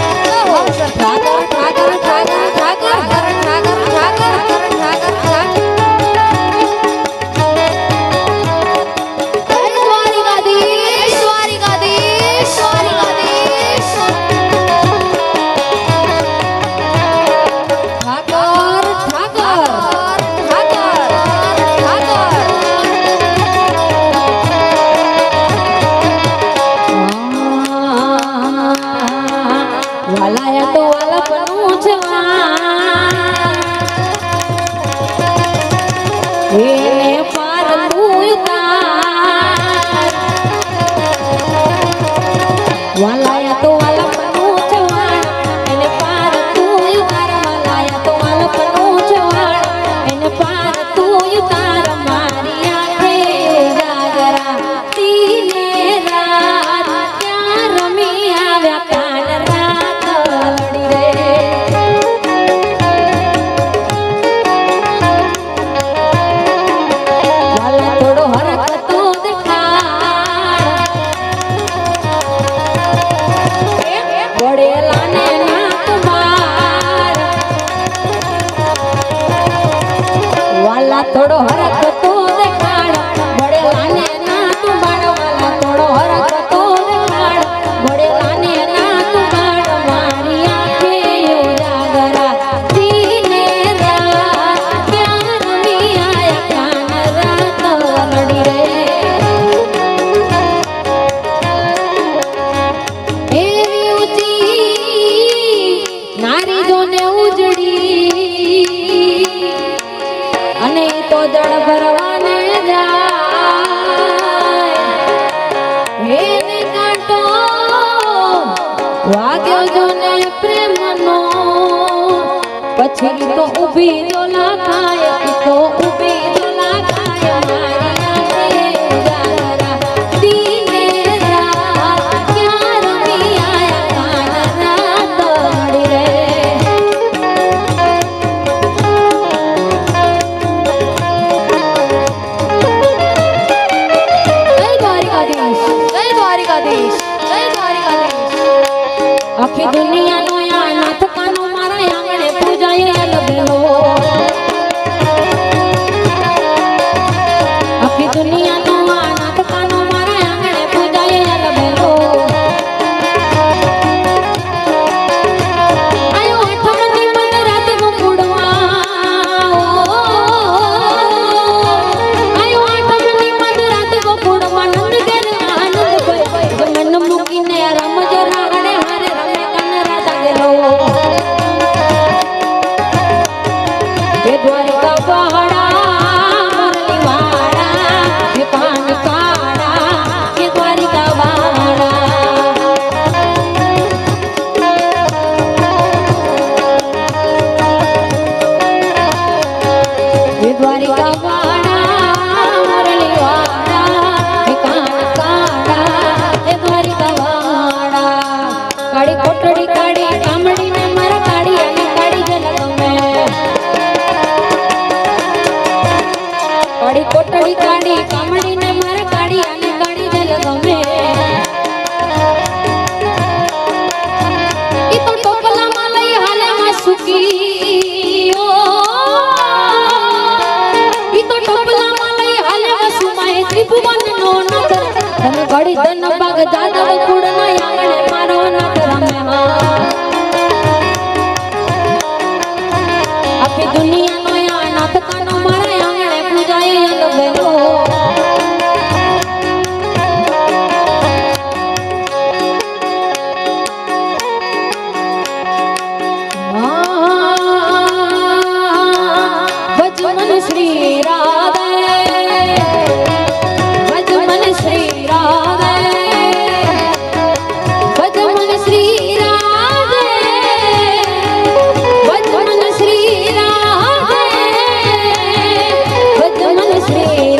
ઠાકર ઠાકર ઠાકર ઠાકર ઠાકર ઠાકર ઠાકર વાલાયા તો વાલા બનવું છે એને પાર ઉતાર વાલાયા તો વાલા બનવું છે એને પાર ઉતાર વાલાયા તો વાલા બનવું છે એને પાર ઉતાર મારી આંખે જાગરા તીને રાત ક્યાં રમી આવ્યા કાન રાત લડી રે વાલા થોડો હરખ તો દેખાડ વડેલાને નાક માર વાલા થોડો હરખ તો દેખાડ વડેલાને નાક માર વાલા થોડો હરખ તો દેખાડ વડેલાને નાક માર મારી આંખે ઉજાગરા દીને રાત ક્યાં રમી આયા કાન રાત લડી રે એવી ઊંચી નારી જોને ઉજડી અને ઈ તો જળ ભરવાને જાય એને કાંટો વાગ્યો જોને પ્રેમનો પછી તો ઊભી દોલા ખાય તો ઊભી દોલા ખાય મારી આંખે ઉજાગરા દીને રાત ક્યાં રમી આયા કાન રાત લડી રે આખી દુનિયાનો આ નાથ કાનો મારા આંગણે પૂજાય લબેલો આખી દુનિયાનો આ નાથ કાનો મારા આંગણે પૂજાય લબેલો આયો આઠમની મન રાત ગોકુડવા આયો આઠમની મન રાત ગોકુડવા નંદ ઘેર આનંદ ભાઈ મન મૂકીને રમજ રાગડે હારે રમે કાન રાધા ગેલો એ દ્વારિકા વાડા મુરલી વાડા એ કાન કાડા એ દ્વારિકા વાડા એ દ્વારિકા વાડા મુરલી વાડા એ કાન કાડા એ દ્વારિકા વાડા કાળી કોટડી કાળી કામડી ને મારા કાળી અને કાળી જલ ગમે કાળી કોટડી કાળી કામડી ને મારા કાળી અને કાળી જલ ગમે ઈ તો ટોપલામાં લઈ હાલે માં સુકી ઈ તો ટોપલામાં લઈ હાલે માં સુમાય ત્રિભુવન નો નગર ધન ઘડી ધન બાગ જાદવ કુળ ના આંગણે મારો નગર રમે આખી દુનિયાનો આ નાથ કાનો મારા આંગણે પૂજાય લબેલો ભજમન શ્રી રાધે ભજમન શ્રી રાધે ભજમન શ્રી રાધે ભજમન શ્રી રાધે ભજમન શ્રી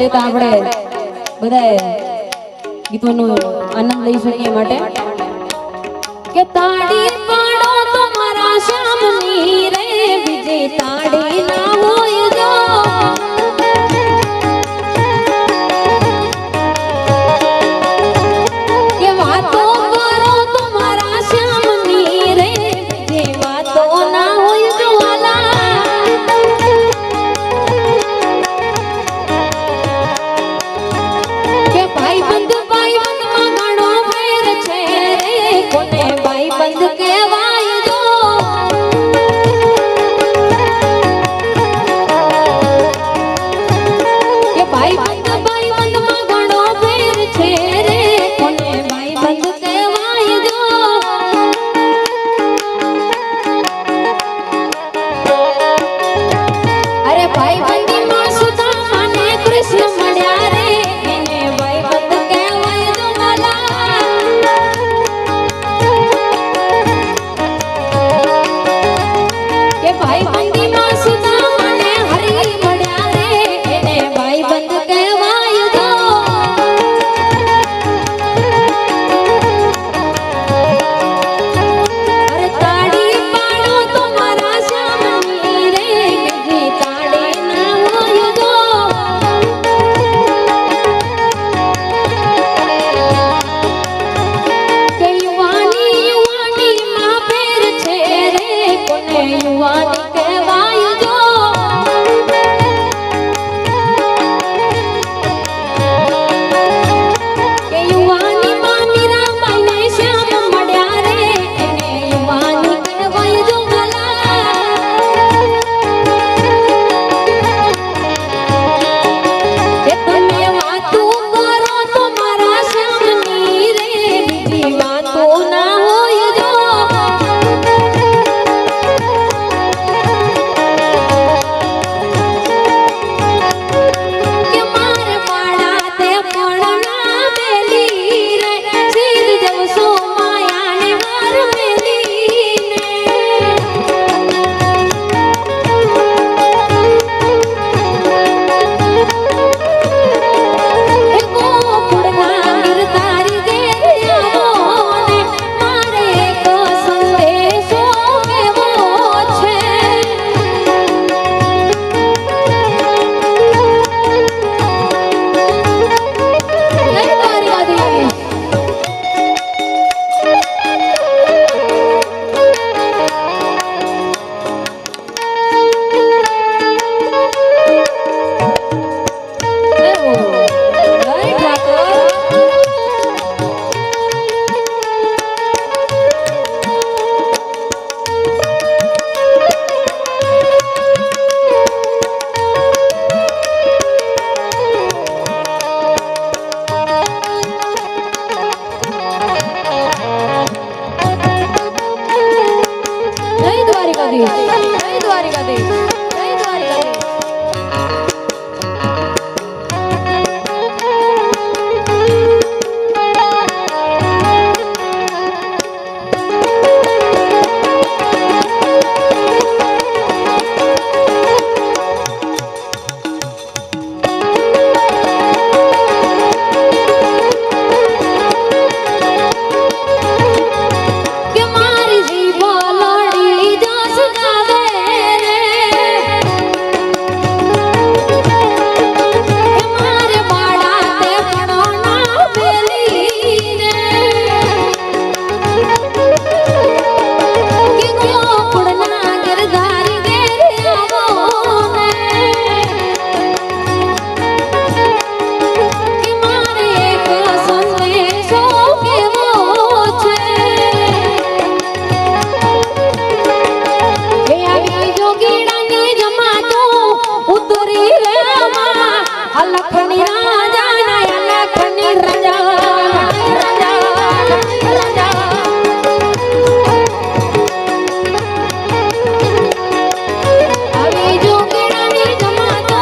લેતા આપણે બધાએ ગીતોનો આનંદ લઈ શકીએ માટે કે તાળી પાડો તમારા શ્યામની રે બીજે તાળી ના હોય જો કે વાતો કરો તમારા શ્યામની રે બીજે વાતો ના હોય જો કે ભાઈ બંધ માં ઘણો ફેર છે રે કોને ભાઈ બંધ કહેવાય જો કે ભાઈ બંધ માં ઘણો ફેર છે રે કોને ભાઈ બંધ કહેવાય જો અરે ભાઈ બંધ માં સુદામા ને કૃષ્ણ મળ્યા રે એને ભાઈ બંધ કહેવાય જો વાલા કે ભાઈ બંધ માં સુદામા ને હરી મળ્યા રે એને ભાઈ બંધ કહેવાય જો અરે તાળી પાડો તમારા શ્યામની રે બીજી તાળી ના હોય જો કે યુવાની માં ફેર છે રે કોને યુવાની કહેવાય જો કે યુવાની માં મીરાબાઈ ને શ્યામ મળ્યા રે એને યુવાની કહેવાય જો કે તમે વાતો કરો તમારા શ્યામની રે બીજી વાતો ના હોય જો કે મારે પાડા તે પણ ના મેલી રે સિર જવસો માયાને હાર મેલીને એ ગોકુળના ગીર તારી ઘેર આવો ને મારે એક સંદેશો કહેવો છે જય દ્વારકાધીશ જય હો જય ઠાકોર જય દ્વારકાધીશ જય દ્વારકાધીશ જય દ્વારકાધીશ કે મારી જીભ લોડી જસ ગાવે રે કે મારે બાડા તે પણો ના પેલી રે કે ગોકુળના ગિરધારી ઘેર આવો ને કે મારે એક સંદેશો કહેવો છે એ આવી જોગીડાની જમાતો ઉતરી રે માં અલખની રાજા ના અલખની રાજા આવી જોગીડાની જમાતો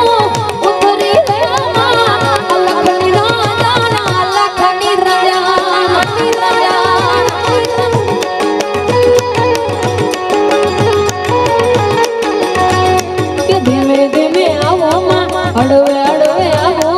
ઉતરી રે માં અલખની રાજા ના અલખની રાજા કે ધીમે ધીમે આવો માં હળવે હળવે આવો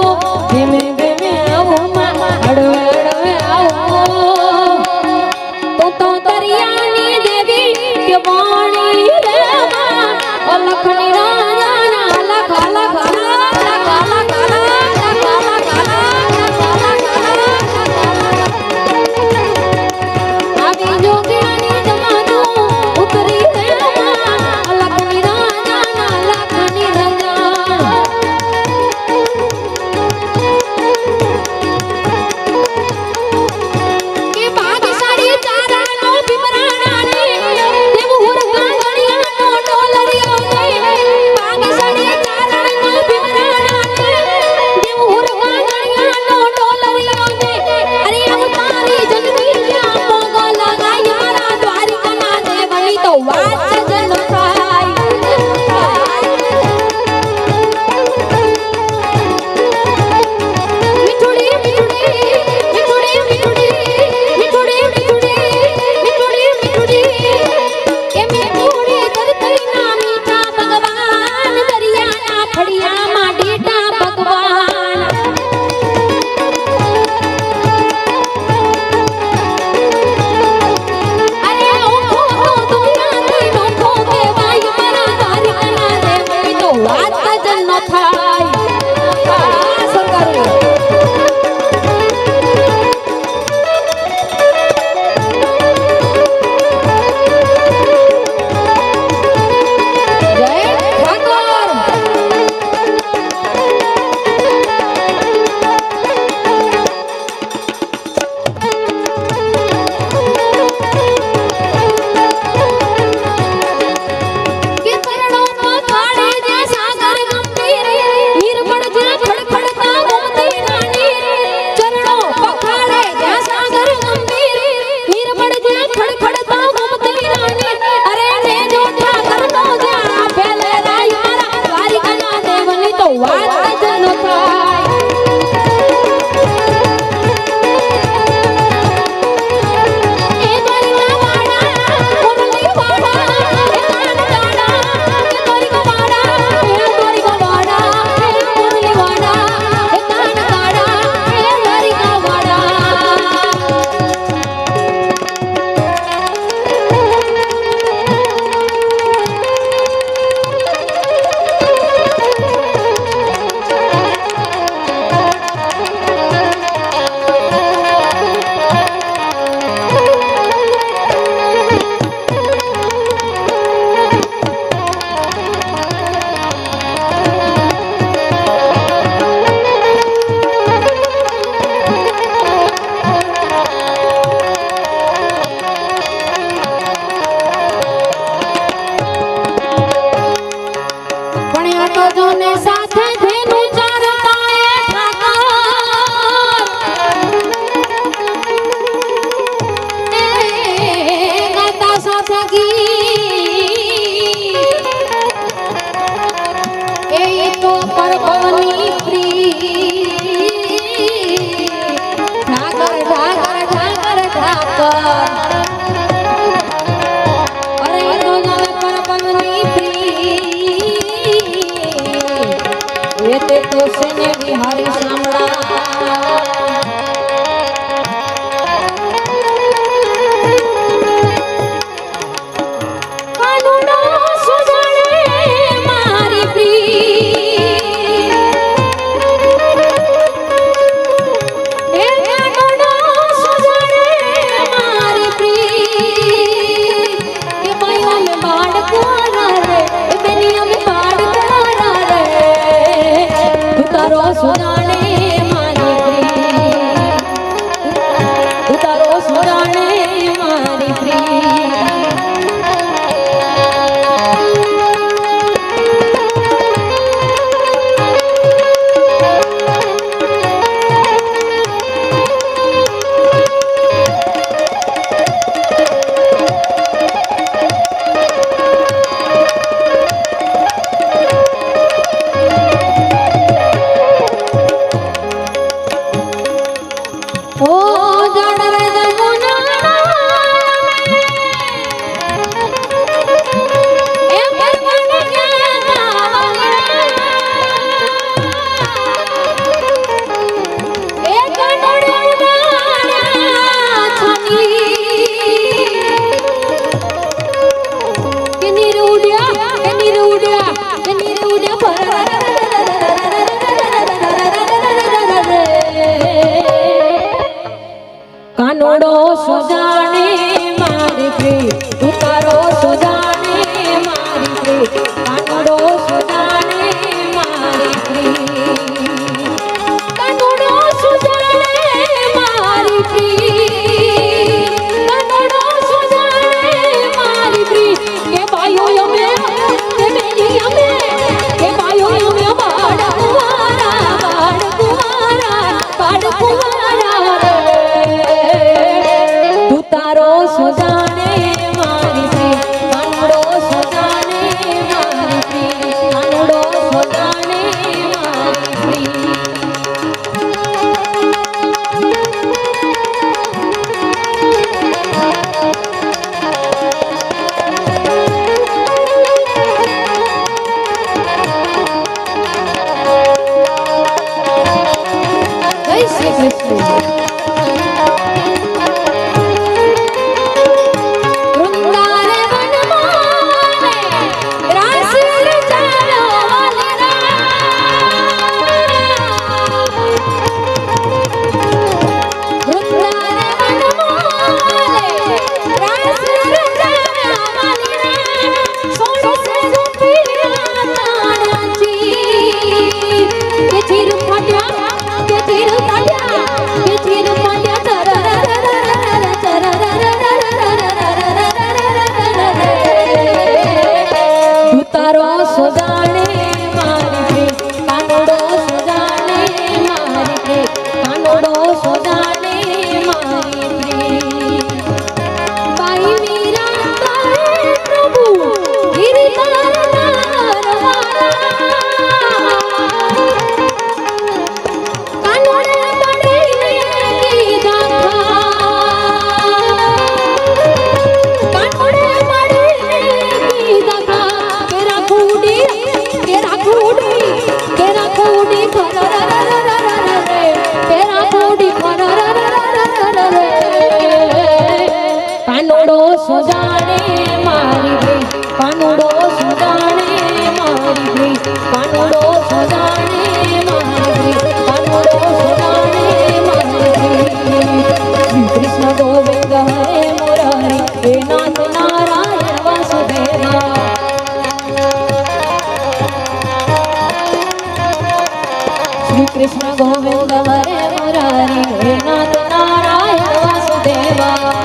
નો થાય સરકારી કાનુડો સજાણે મહાશ્રી કાનુડો સજાણે મહાશ્રી શ્રી કૃષ્ણ ગોવિંદ હરે મુરારી હે નાથ નારાયણ વાસુદેવા શ્રી કૃષ્ણ ગોવિંદ હરે મુરારી હે નાથ નારાયણ વાસુદેવા